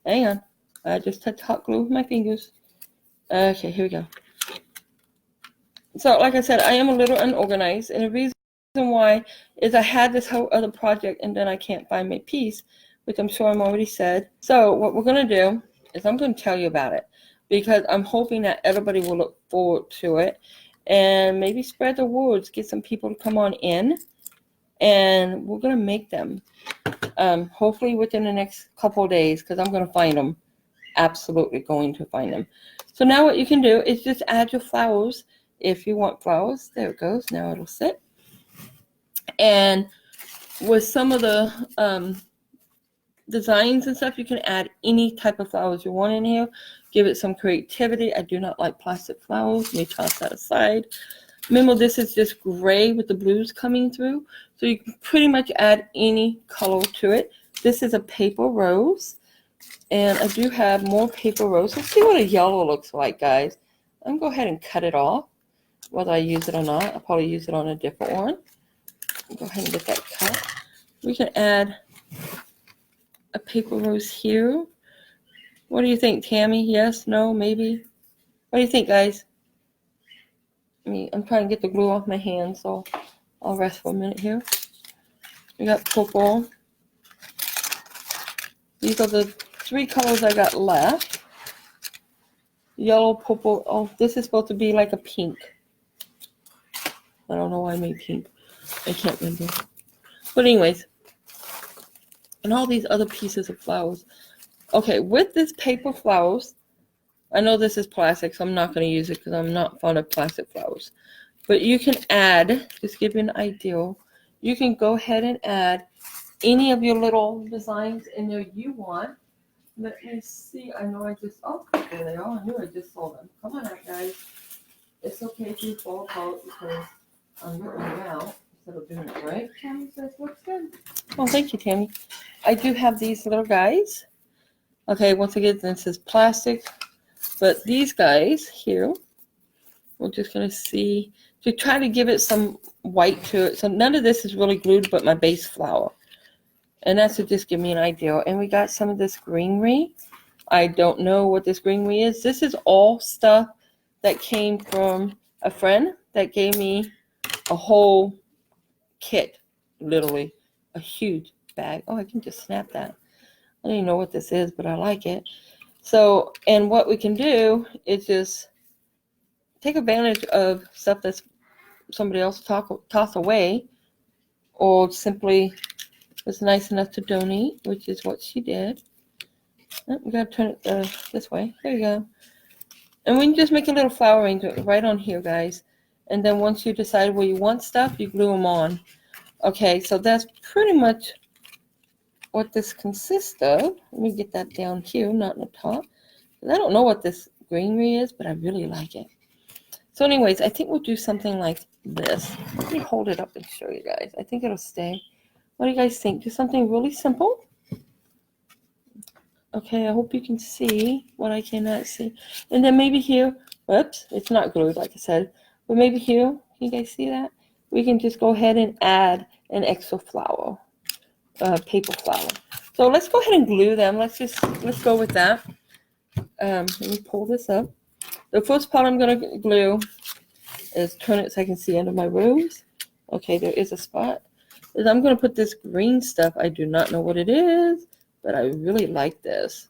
Hang on. I just touched hot glue with my fingers. Okay, here we go. So, like I said, I am a little unorganized. And the reason why is I had this whole other project, and then I can't find my piece, which I'm sure I'm already said. So, what we're going to do is I'm going to tell you about it, because I'm hoping that everybody will look forward to it. And maybe spread the words, get some people to come on in. And we're going to make them. Hopefully within the next couple of days, because I'm going to find them. Absolutely going to find them. So now what you can do is just add your flowers. If you want flowers, there it goes. Now it'll sit. And with some of the designs and stuff, you can add any type of flowers you want in here. Give it some creativity. I do not like plastic flowers. Let me toss that aside. Remember, this is just gray with the blues coming through. So you can pretty much add any color to it. This is a paper rose. And I do have more paper rose. Let's see what a yellow looks like, guys. I'm going to go ahead and cut it off. Whether I use it or not, I'll probably use it on a different one. Go ahead and get that cut. We can add a paper rose here. What do you think, Tammy? Yes? No? Maybe? What do you think, guys? I'm trying to get the glue off my hand, so I'll rest for a minute here. We got purple. These are the 3 colors I got left. Yellow, purple. Oh, this is supposed to be like a pink. I don't know why I made pink. I can't remember. But anyways, and all these other pieces of flowers. Okay, with this paper flowers, I know this is plastic, so I'm not going to use it because I'm not fond of plastic flowers. But you can add, just give you an idea, you can go ahead and add any of your little designs in there you want. Let me see. I know I just, oh, there they are. I knew I just saw them. Come on out, guys. It's okay if you fall apart because I'm ripping it out instead of doing it right. Tammy says, looks good. Oh, thank you, Tammy. I do have these little guys. Okay, once again, this is plastic. But these guys here, we're just going to see, to try to give it some white to it. So none of this is really glued but my base flower. And that's to just give me an idea. And we got some of this greenery. I don't know what this greenery is. This is all stuff that came from a friend that gave me a whole kit, literally. A huge bag. Oh, I can just snap that. I don't even know what this is, but I like it. So, and what we can do is just take advantage of stuff that's somebody else toss away, or simply was nice enough to donate, which is what she did. Oh, we gotta turn it this way. There you go. And we can just make a little flower arrangement right on here, guys. And then once you decide where you want stuff, you glue them on. Okay, so that's pretty much what this consists of. Let me get that down here, not in the top. I don't know what this greenery is, but I really like it. So anyways, I think we'll do something like this. Let me hold it up and show you guys. I think it'll stay. What do you guys think? Do something really simple. Okay, I hope you can see what I cannot see. And then maybe here, whoops, it's not glued like I said, But maybe here, can you guys see that? We can just go ahead and add an extra flower, paper flower. So let's go ahead and glue them. Let's go with that. Let me pull this up. The first part I'm going to glue is turn it so I can see under my rose. Okay, there is a spot. Is I'm going to put this green stuff. I do not know what it is, but I really like this.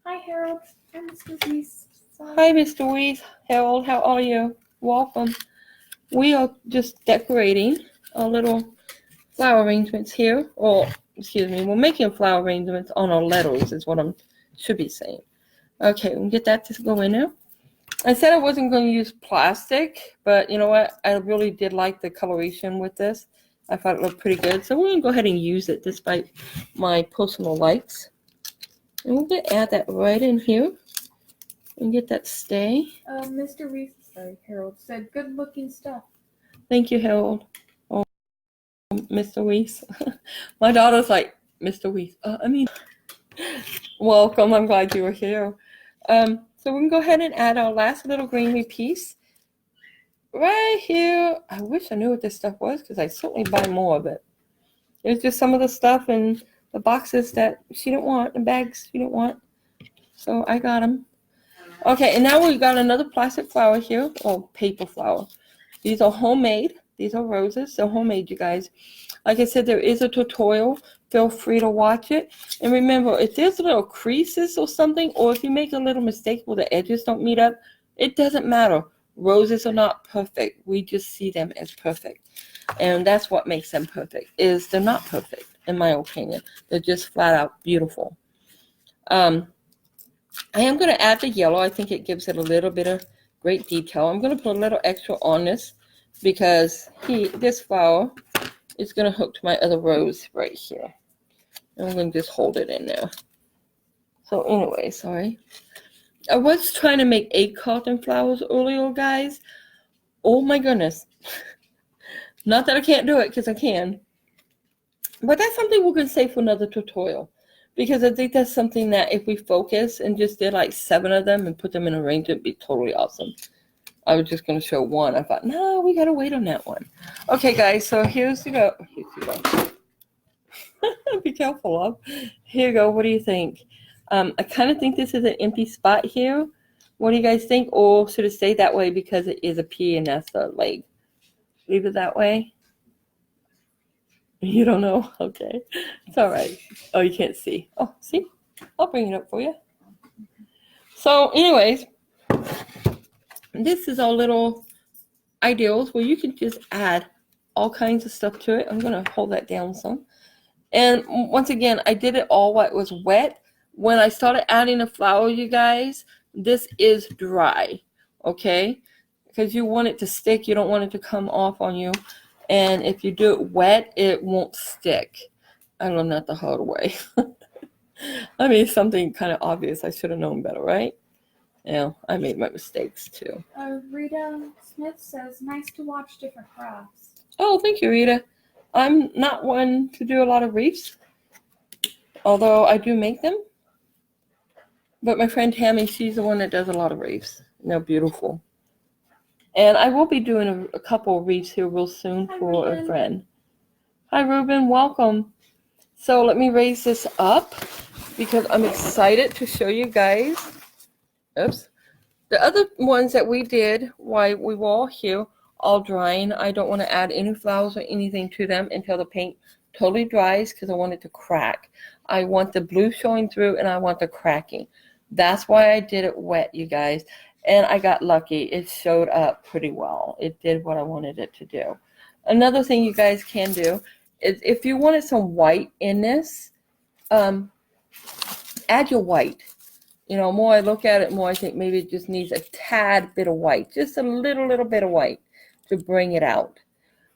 Hi, Harold. I'm Mr. Reese. Hi, Mr. Reese. Harold, how are you? Welcome. We are just decorating our little flower arrangements here. Or, excuse me, we're making flower arrangements on our letters is what I should be saying. Okay, we'll get that to go in there. I said I wasn't going to use plastic, but you know what? I really did like the coloration with this. I thought it looked pretty good. So we're going to go ahead and use it despite my personal likes. And we're going to add that right in here and get that stay. Mr. Reese, sorry, Harold said good looking stuff. Thank you, Harold. Oh, Mr. Reese. My daughter's like, Mr. Reese. Welcome. I'm glad you were here. So we can go ahead and add our last little greenery piece right here. I wish I knew what this stuff was because I certainly buy more of it. It's just some of the stuff in the boxes that she didn't want, the bags she didn't want. So I got them. Okay, and now we've got another plastic flower here, or paper flower. These are homemade. These are roses. They're homemade, you guys. Like I said, there is a tutorial. Feel free to watch it. And remember, if there's little creases or something, or if you make a little mistake where the edges don't meet up, it doesn't matter. Roses are not perfect. We just see them as perfect. And that's what makes them perfect, is they're not perfect, in my opinion. They're just flat out beautiful. I am going to add the yellow. I think it gives it a little bit of great detail. I'm going to put a little extra on this because this flower is going to hook to my other rose right here. And I'm going to just hold it in there. So anyway, sorry. I was trying to make egg carton flowers earlier, guys. Oh my goodness. Not that I can't do it, because I can. But that's something we're going to save for another tutorial. Because I think that's something that if we focus and just did like 7 of them and put them in a range, it'd be totally awesome. I was just going to show one. I thought, no, we got to wait on that one. Okay, guys, so here's you go. Be careful, love. Here you go. What do you think? I kind of think this is an empty spot here. What do you guys think? Or should it stay that way because it is a P and that's the leg? Leave it that way? You don't know? Okay. It's all right. Oh, you can't see. Oh, see? I'll bring it up for you. So, anyways, this is our little ideals where you can just add all kinds of stuff to it. I'm going to hold that down some. And once again, I did it all while it was wet. When I started adding the flower, you guys, this is dry, okay? Because you want it to stick. You don't want it to come off on you. And if you do it wet, it won't stick. I learned that the hard way. I mean, something kind of obvious. I should have known better, right? Yeah, I made my mistakes too. Rita Smith says, nice to watch different crafts. Oh, thank you, Rita. I'm not one to do a lot of wreaths, although I do make them. But my friend Tammy, she's the one that does a lot of wreaths. And they're beautiful. And I will be doing a couple of wreaths here real soon for a friend. Hi, Ruben. Welcome. So let me raise this up because I'm excited to show you guys. Oops. The other ones that we did while we were all here, all drying. I don't want to add any flowers or anything to them until the paint totally dries because I want it to crack. I want the blue showing through and I want the cracking. That's why I did it wet, you guys. And I got lucky. It showed up pretty well. It did what I wanted it to do. Another thing you guys can do is if you wanted some white in this, add your white. You know, more I look at it, more I think maybe it just needs a tad bit of white. Just a little bit of white to bring it out.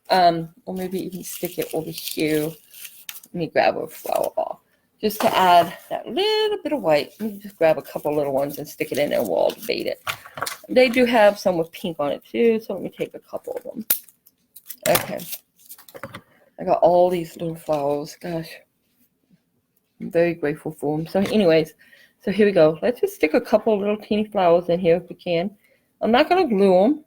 Or maybe even stick it over here. Let me grab a flower ball. Just to add that little bit of white. Let me just grab a couple little ones and stick it in there and we'll all debate it. They do have some with pink on it too, so let me take a couple of them. Okay. I got all these little flowers. Gosh. I'm very grateful for them. So anyways, so here we go. Let's just stick a couple little teeny flowers in here if we can. I'm not going to glue them.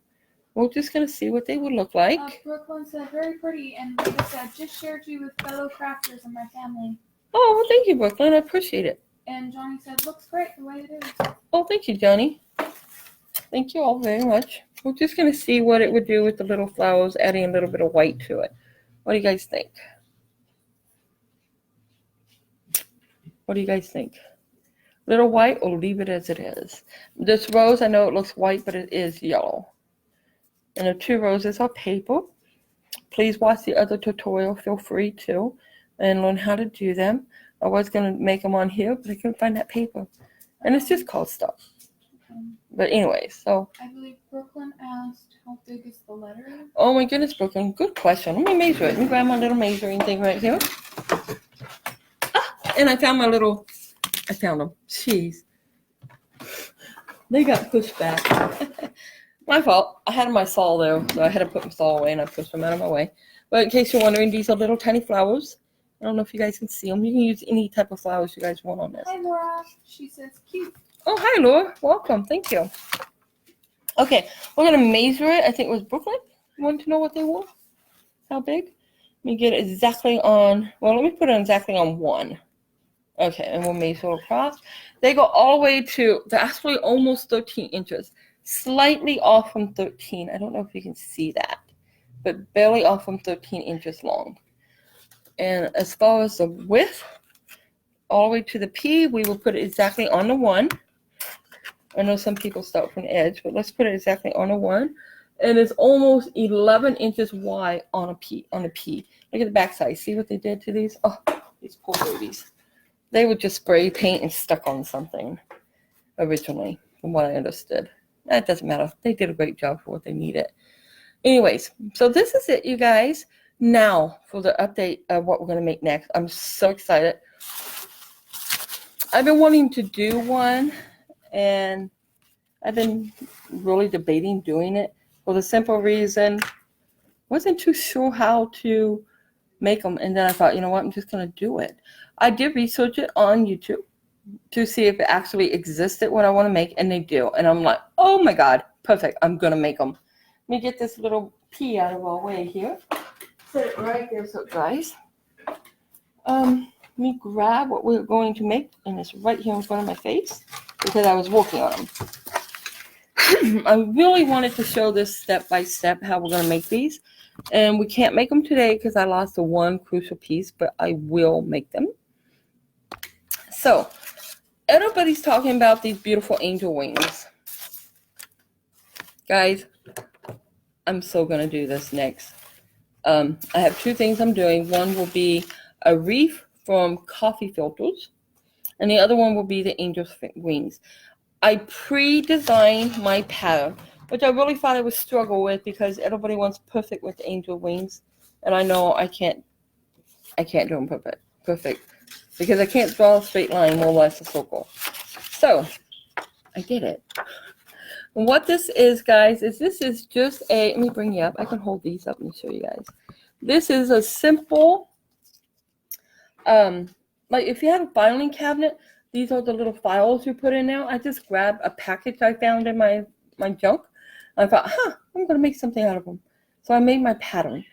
we're just going to see what they would look like. Brooklyn said, very pretty, and Rita said, just shared you with fellow crafters in my family. Oh, well, thank you, Brooklyn. I appreciate it. And Johnny said, looks great the way it is. Oh, thank you, Johnny. Thank you all very much. We're just going to see what it would do with the little flowers, adding a little bit of white to it. What do you guys think? What do you guys think? Little white or leave it as it is? This rose, I know it looks white, but it is yellow. And the 2 roses are paper. Please watch the other tutorial. Feel free to. And learn how to do them. I was going to make them on here, but I couldn't find that paper. And it's just called stuff. But anyway, so. I believe Brooklyn asked, how big is the letter? Oh my goodness, Brooklyn. Good question. Let me measure it. Let me grab my little measuring thing right here. And I found them. Jeez. They got pushed back. My fault. I had my saw there, so I had to put my saw away and I pushed them out of my way. But in case you're wondering, these are little tiny flowers. I don't know if you guys can see them. You can use any type of flowers you guys want on this. Hi, Laura. She says, cute. Oh, hi, Laura. Welcome. Thank you. Okay, we're going to measure it. I think it was Brooklyn. You want to know what they were? How big? Let me get it exactly on, well, let me put it exactly on 1. Okay, and we'll measure across. They go all the way to, they're actually almost 13 inches. Slightly off from 13. I don't know if you can see that, but barely off from 13 inches long. And as far as the width, all the way to the P, we will put it exactly on the 1. I know some people start from the edge, but let's put it exactly on the 1. And it's almost 11 inches wide on a P. Look at the back side. See what they did to these? Oh, these poor babies. They would just spray paint and stuck on something originally, from what I understood. That doesn't matter. They did a great job for what they needed. Anyways, so this is it, you guys. Now for the update of what we're going to make next. I'm so excited. I've been wanting to do one, and I've been really debating doing it for the simple reason wasn't too sure how to make them. And then I thought, you know what, I'm just going to do it. I did research it on YouTube to see if it actually existed, what I want to make, and they do. And I'm like, oh my God, perfect. I'm going to make them. Let me get this little pea out of our way here. Set it right there so it dries. Let me grab what we're going to make, and it's right here in front of my face because I was working on them. I really wanted to show this step by step how we're going to make these. And we can't make them today because I lost the one crucial piece, but I will make them. So, everybody's talking about these beautiful angel wings. Guys, I'm so going to do this next. I have 2 things I'm doing. One will be a wreath from coffee filters, and the other one will be the angel's wings. I pre-designed my pattern, which I really thought I would struggle with because everybody wants perfect with angel wings, and I know I can't do them perfect because I can't draw a straight line, more or less a circle. So I did it. And what this is, guys, is this is just a, let me bring you up. I can hold these up and show you guys. This is a simple, like if you have a filing cabinet, these are the little files you put in now. I just grabbed a package I found in my junk. I thought, I'm going to make something out of them. So I made my pattern.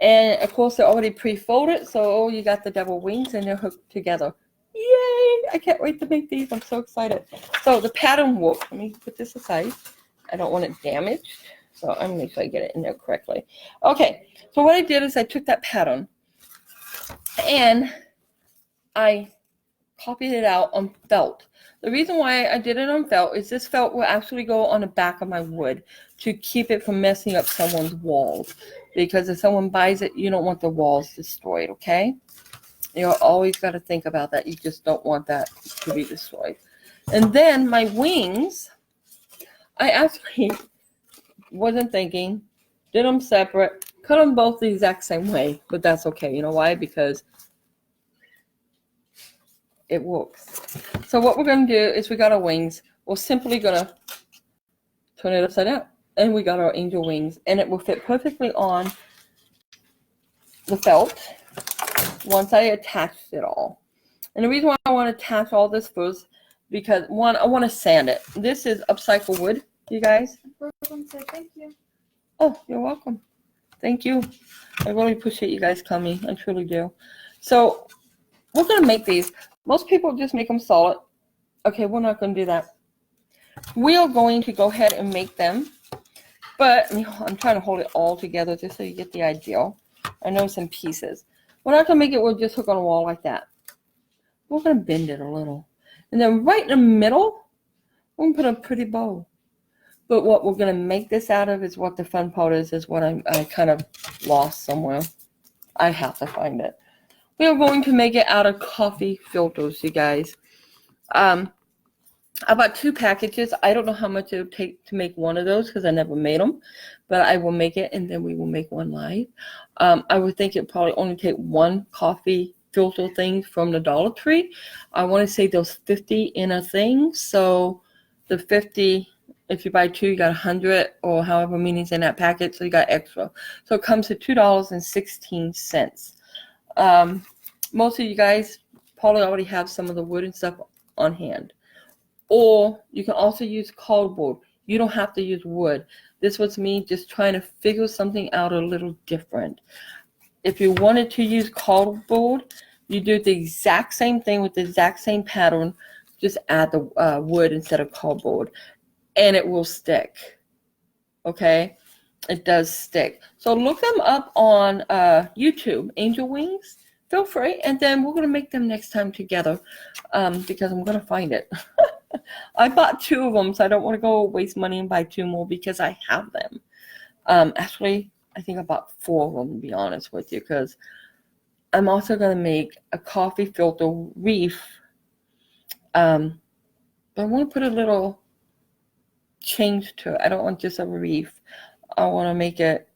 And, of course, they're already pre-folded. So you got the double wings, and they're hooked together. Yay! I can't wait to make these. I'm so excited. So the pattern worked. Let me put this aside. I don't want it damaged. So I'm going to make sure I get it in there correctly. Okay. So what I did is I took that pattern, and I copied it out on felt. The reason why I did it on felt is this felt will actually go on the back of my wood to keep it from messing up someone's walls. Because if someone buys it, you don't want the walls destroyed, okay? You always got to think about that. You just don't want that to be destroyed. And then my wings, I actually wasn't thinking, did them separate, cut them both the exact same way, but that's okay. You know why? Because it works. So what we're going to do is we got our wings. We're simply going to turn it upside down. And we got our angel wings. And it will fit perfectly on the felt once I attached it all. And the reason why I want to attach all this first, because one, I want to sand it. This is upcycled wood, you guys. Brooklyn said thank you. Oh, you're welcome. Thank you. I really appreciate you guys coming. I truly do. So we're going to make these. Most people just make them solid. Okay, we're not going to do that. We are going to go ahead and make them. But I'm trying to hold it all together just so you get the idea. I know some pieces. We're not going to make it, we'll just hook on a wall like that. We're going to bend it a little. And then right in the middle, we're going to put a pretty bow. But what we're going to make this out of is what the fun part is what I kind of lost somewhere. I have to find it. We are going to make it out of coffee filters, you guys. I bought 2 packages. I don't know how much it would take to make one of those because I never made them. But I will make it, and then we will make one live. I would think it probably only take 1 coffee filter thing from the Dollar Tree. I want to say there's 50 in a thing. So the 50, if you buy 2, you got 100 or however many's in that packet. So you got extra. So it comes to $2.16. Most of you guys probably already have some of the wood and stuff on hand. Or you can also use cardboard. You don't have to use wood. This was me just trying to figure something out a little different. If you wanted to use cardboard, you do the exact same thing with the exact same pattern. Just add the wood instead of cardboard. And it will stick. Okay? It does stick. So look them up on YouTube, Angel Wings. Feel free. And then we're going to make them next time together because I'm going to find it. I bought 2 of them, so I don't want to go waste money and buy 2 more because I have them. Actually, I think I bought 4 of them, to be honest with you, because I'm also going to make a coffee filter reef. But I want to put a little change to it. I don't want just a reef. I want to make it,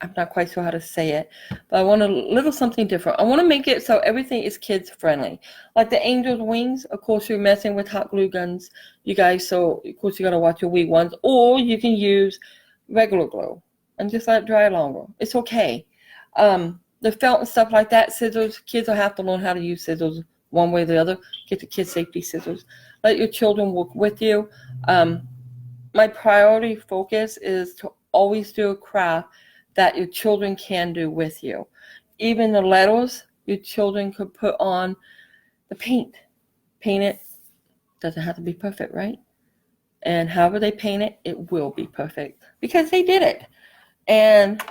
I'm not quite sure how to say it, but I want a little something different. I want to make it so everything is kids friendly. Like the Angel's Wings, of course you're messing with hot glue guns, you guys, so of course you got to watch your weak ones. Or you can use regular glue and just let it dry longer. It's okay. The felt and stuff like that, scissors, kids will have to learn how to use scissors one way or the other. Get the kids safety scissors. Let your children work with you. My priority focus is to always do a craft that your children can do with you. Even the letters, your children could put on the paint. Paint it. Doesn't have to be perfect, right? And however they paint it, it will be perfect because they did it. And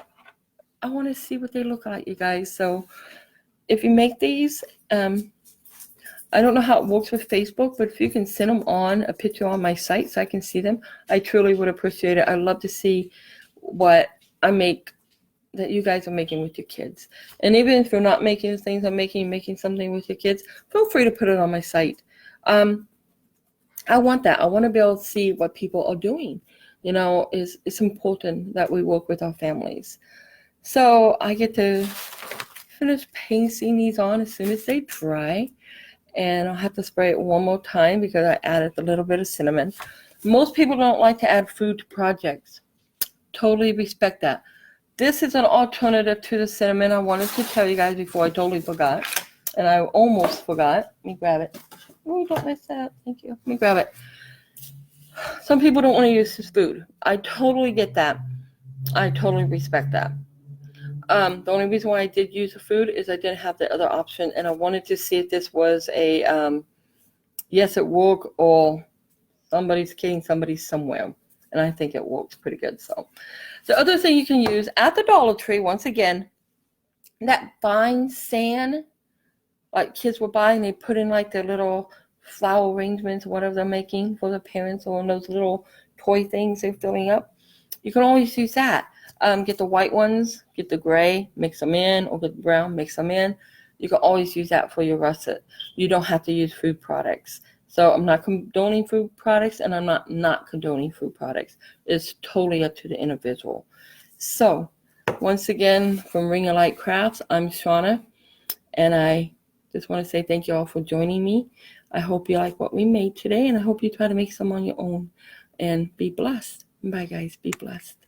I want to see what they look like, you guys. So if you make these, I don't know how it works with Facebook, but if you can send them on a picture on my site so I can see them, I truly would appreciate it. I'd love to see what I make that you guys are making with your kids. And even if you're not making the things I'm making something with your kids, feel free to put it on my site. I want that. I want to be able to see what people are doing. You know, it's important that we work with our families. So I get to finish pasting these on as soon as they dry. And I'll have to spray it one more time because I added a little bit of cinnamon. Most people don't like to add food to projects. Totally respect that. This is an alternative to the cinnamon. I wanted to tell you guys before I totally forgot. And I almost forgot. Let me grab it. Oh, don't mess that up. Thank you. Let me grab it. Some people don't want to use this food. I totally get that. I totally respect that. The only reason why I did use the food is I didn't have the other option. And I wanted to see if this was a yes, it worked, or somebody's kidding somebody somewhere. And I think it works pretty good. So the other thing you can use at the Dollar Tree, once again, that fine sand, like kids were buying, they put in like their little flower arrangements, whatever they're making for their parents, or those little toy things they're filling up. You can always use that. Get the white ones, get the gray, mix them in, or get the brown, mix them in. You can always use that for your russet. You don't have to use food products. So I'm not condoning food products, and I'm not condoning food products. It's totally up to the individual. So once again, from Ring of Light Crafts, I'm Shauna, and I just want to say thank you all for joining me. I hope you like what we made today, and I hope you try to make some on your own, and be blessed. Bye, guys. Be blessed.